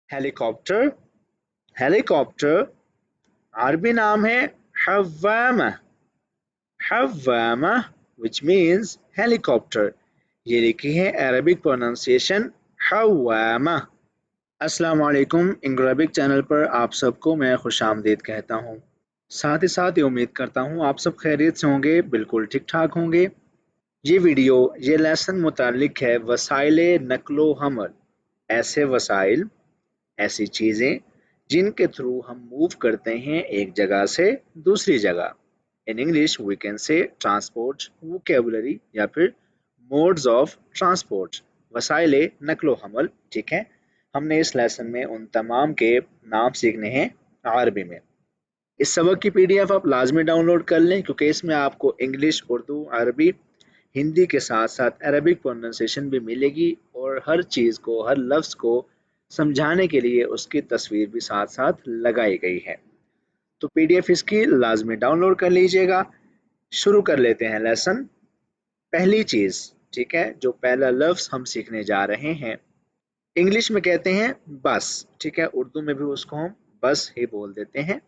Helicopter, helicopter अरबी नाम है हवामा, हवामा which means helicopter। ये लिखी है अरबिक प्रोनाउंसिएशन हवामा। अस्सलाम वालेकुम, इंग्लिश चैनल पर आप सबको मैं खुश आमदीद कहता हूँ। साथ ही साथ ये उम्मीद करता हूँ आप सब खैरियत से होंगे, बिल्कुल ठीक ठाक होंगे। ये वीडियो ये लेसन मुतालिक है वसाइले नक्लो हमल, ऐसे वसाइल, ऐसी चीज़ें जिनके थ्रू हम मूव करते हैं एक जगह से दूसरी जगह। In English we can say transport vocabulary या फिर मोड्स ऑफ ट्रांसपोर्ट, वसाइले नकलो हमल। ठीक है, हमने इस लेसन में उन तमाम के नाम सीखने हैं अरबी में। इस सबक की पीडीएफ आप लाजमी डाउनलोड कर लें क्योंकि इसमें आपको इंग्लिश, उर्दू, अरबी, हिंदी के साथ साथ अरबिक प्रोनाउंसिएशन भी मिलेगी और हर चीज़ को, हर लफ्ज़ को समझाने के लिए उसकी तस्वीर भी साथ साथ लगाई गई है। तो पीडीएफ इसकी लाजमी डाउनलोड कर लीजिएगा। शुरू कर लेते हैं लेसन। पहली चीज़, ठीक है, जो पहला लफ्ज़ हम सीखने जा रहे हैं, इंग्लिश में कहते हैं बस। ठीक है, उर्दू में भी उसको हम बस ही बोल देते हैं।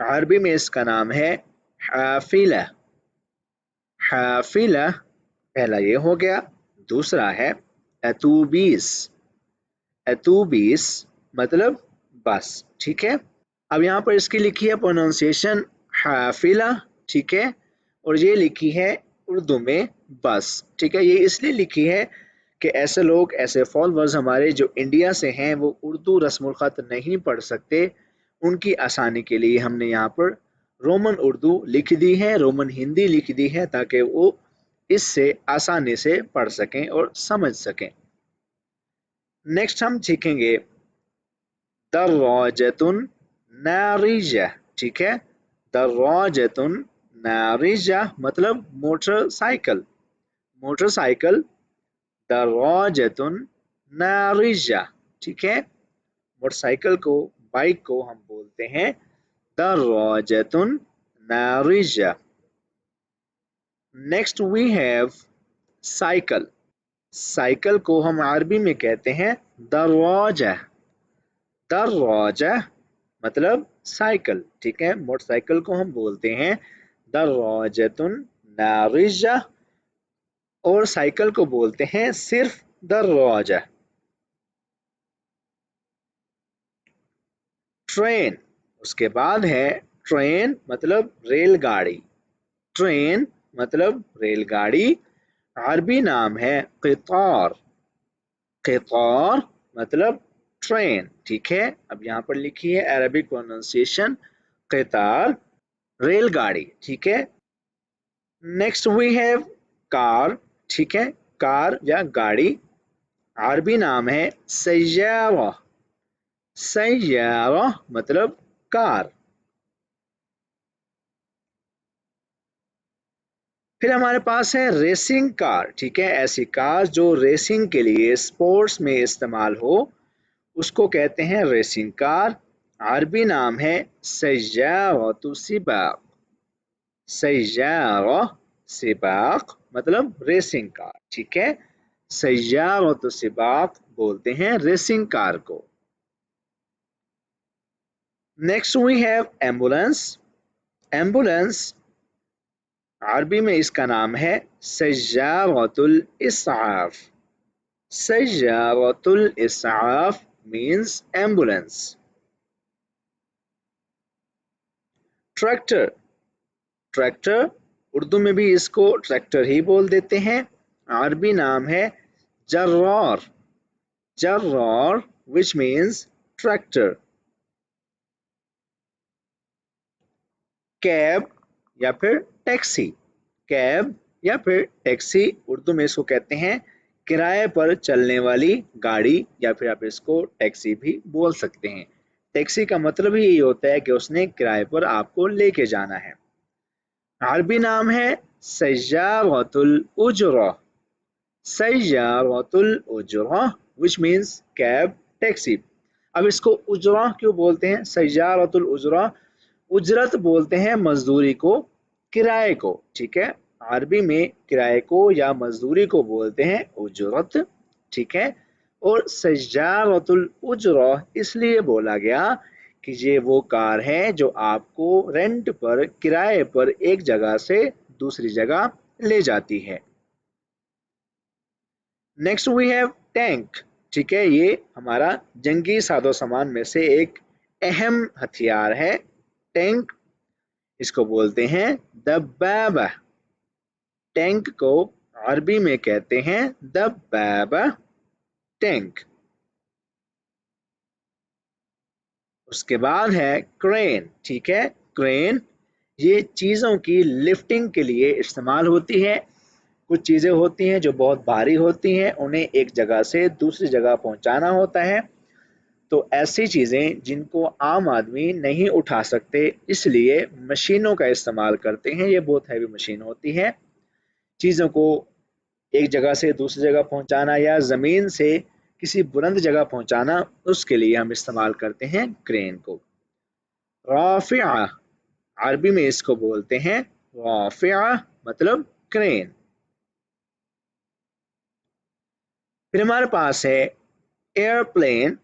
अरबी में इसका नाम है हाफिला, हाफिला। पहला ये हो गया। दूसरा है अतूबीस, अतूबीस मतलब बस। ठीक है, अब यहाँ पर इसकी लिखी है प्रोनाउंसिएशन हाफिला। ठीक है, और ये लिखी है उर्दू में बस। ठीक है, ये इसलिए लिखी है कि ऐसे लोग, ऐसे फॉलोअर्स हमारे जो इंडिया से हैं, वो उर्दू रस्मुल ख़त नहीं पढ़ सकते। उनकी आसानी के लिए हमने यहाँ पर रोमन उर्दू लिख दी है, रोमन हिंदी लिख दी है, ताकि वो इससे आसानी से पढ़ सकें और समझ सकें। नेक्स्ट हम सीखेंगे दर्राजतुन नारिजा। ठीक है, दर्राजतुन नारिजा मतलब मोटरसाइकिल, मोटरसाइकिल, दर्राजतुन नारिजा। ठीक है, मोटरसाइकिल को, बाइक को हम बोलते हैं दर्राजतुन नारिजा। Next we have cycle, cycle को हम अरबी में कहते हैं दर्राजा, दर्राजा मतलब साइकिल। ठीक है, मोटरसाइकिल को हम बोलते हैं दर्राजतुन नारिजा और साइकिल को बोलते हैं सिर्फ दर्राजा। ट्रेन, उसके बाद है ट्रेन मतलब रेलगाड़ी, ट्रेन मतलब रेलगाड़ी। अरबी नाम है क़ितार, क़ितार मतलब ट्रेन। ठीक है, अब यहाँ पर लिखी है अरबिक प्रोनाउंसिएशन क़ितार, रेलगाड़ी। ठीक है, नेक्स्ट वी हैव कार। ठीक है, कार या गाड़ी, अरबी नाम है सय्यारा, सय्यारा मतलब कार। फिर हमारे पास है रेसिंग कार। ठीक है, ऐसी कार जो रेसिंग के लिए, स्पोर्ट्स में इस्तेमाल हो, उसको कहते हैं रेसिंग कार। अरबी नाम है सय्यारतु सिबाक, सय्यारा सिबाक मतलब रेसिंग कार। ठीक है, सय्यारतु सिबाक बोलते हैं रेसिंग कार को। Next we have ambulance, ambulance अरबी में इसका नाम है सय्यारतुल इस्आफ, सय्यारतुल इस्आफ means ambulance. Tractor, tractor Urdu में भी इसको ट्रैक्टर ही बोल देते हैं। अरबी नाम है जर्रार, जर्रार विच मीन्स ट्रैक्टर। कैब या फिर टैक्सी, कैब या फिर टैक्सी उर्दू में इसको कहते हैं किराए पर चलने वाली गाड़ी, या फिर आप इसको टैक्सी भी बोल सकते हैं। टैक्सी का मतलब ही ये होता है कि उसने किराए पर आपको लेके जाना है। अरबी नाम है सय्यारतुल उजरा, सय्यारतुल उजरा विच मीन्स कैब, टैक्सी। अब इसको उजरा क्यों बोलते हैं, सय्यारतुल उजरा, उजरत बोलते हैं मजदूरी को, किराए को। ठीक है, अरबी में किराए को या मजदूरी को बोलते हैं उजरत। ठीक है, اور सय्यारतुल उजरा इसलिए बोला गया कि ये वो कार है जो आपको रेंट पर किराए पर एक जगह से दूसरी जगह ले जाती है। Next we have tank. ठीक है, ये हमारा जंगी साजो सामान में से एक अहम हथियार है। टैंक, इसको बोलते हैं दब्बाबा। टैंक को अरबी में कहते हैं दब्बाबा, टैंक। उसके बाद है क्रेन। ठीक है, क्रेन ये चीज़ों की लिफ्टिंग के लिए इस्तेमाल होती है। कुछ चीज़ें होती हैं जो बहुत भारी होती हैं, उन्हें एक जगह से दूसरी जगह पहुंचाना होता है। तो ऐसी चीज़ें जिनको आम आदमी नहीं उठा सकते, इसलिए मशीनों का इस्तेमाल करते हैं। ये बहुत हैवी मशीन होती है। चीज़ों को एक जगह से दूसरी जगह पहुंचाना या ज़मीन से किसी बुलंद जगह पहुंचाना, उसके लिए हम इस्तेमाल करते हैं क्रेन को। राफिया, अरबी में इसको बोलते हैं राफिया, मतलब क्रेन। फिर हमारे पास है एयरप्लेन।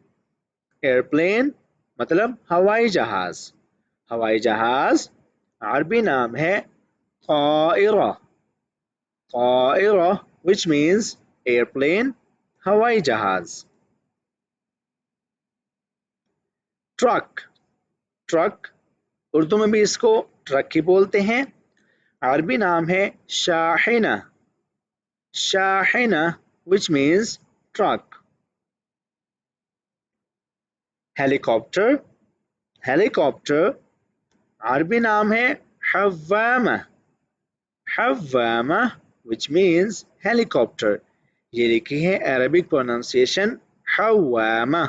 एयरप्लेन मतलब हवाई जहाज। हवाई जहाज अरबी नाम है ताइरा। ताइरा which means airplane, हवाई जहाज। ट्रक। ट्रक उर्दू में भी इसको ट्रक ही बोलते हैं। अरबी नाम है Shahina. Shahina which means truck। Helicopter. Helicopter अरबी नाम है हव्वामा। हव्वामा which means helicopter। ये लिखी है अरबिक प्रोनाउंसिएशन हव्वामा।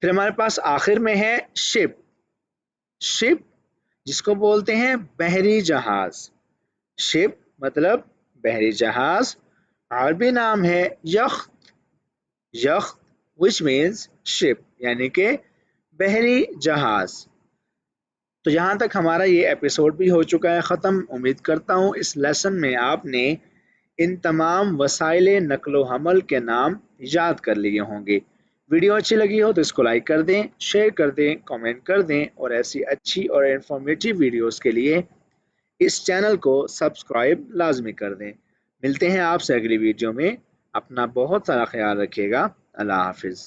फिर हमारे पास आखिर में है शिप। शिप जिसको बोलते हैं बहरी जहाज। शिप मतलब बहरी जहाज। अरबी नाम है यख्त। यख्त which means शिप, यानी कि बहरी जहाज। तो यहाँ तक हमारा ये एपिसोड भी हो चुका है ख़त्म। उम्मीद करता हूँ इस लेसन में आपने इन तमाम वसाइल नकलो हमल के नाम याद कर लिए होंगे। वीडियो अच्छी लगी हो तो इसको लाइक कर दें, शेयर कर दें, कमेंट कर दें, और ऐसी अच्छी और इन्फॉर्मेटिव वीडियोस के लिए इस चैनल को सब्सक्राइब लाजमी कर दें। मिलते हैं आपसे अगली वीडियो में। अपना बहुत सारा ख्याल रखिएगा। अल्लाह हाफिज़।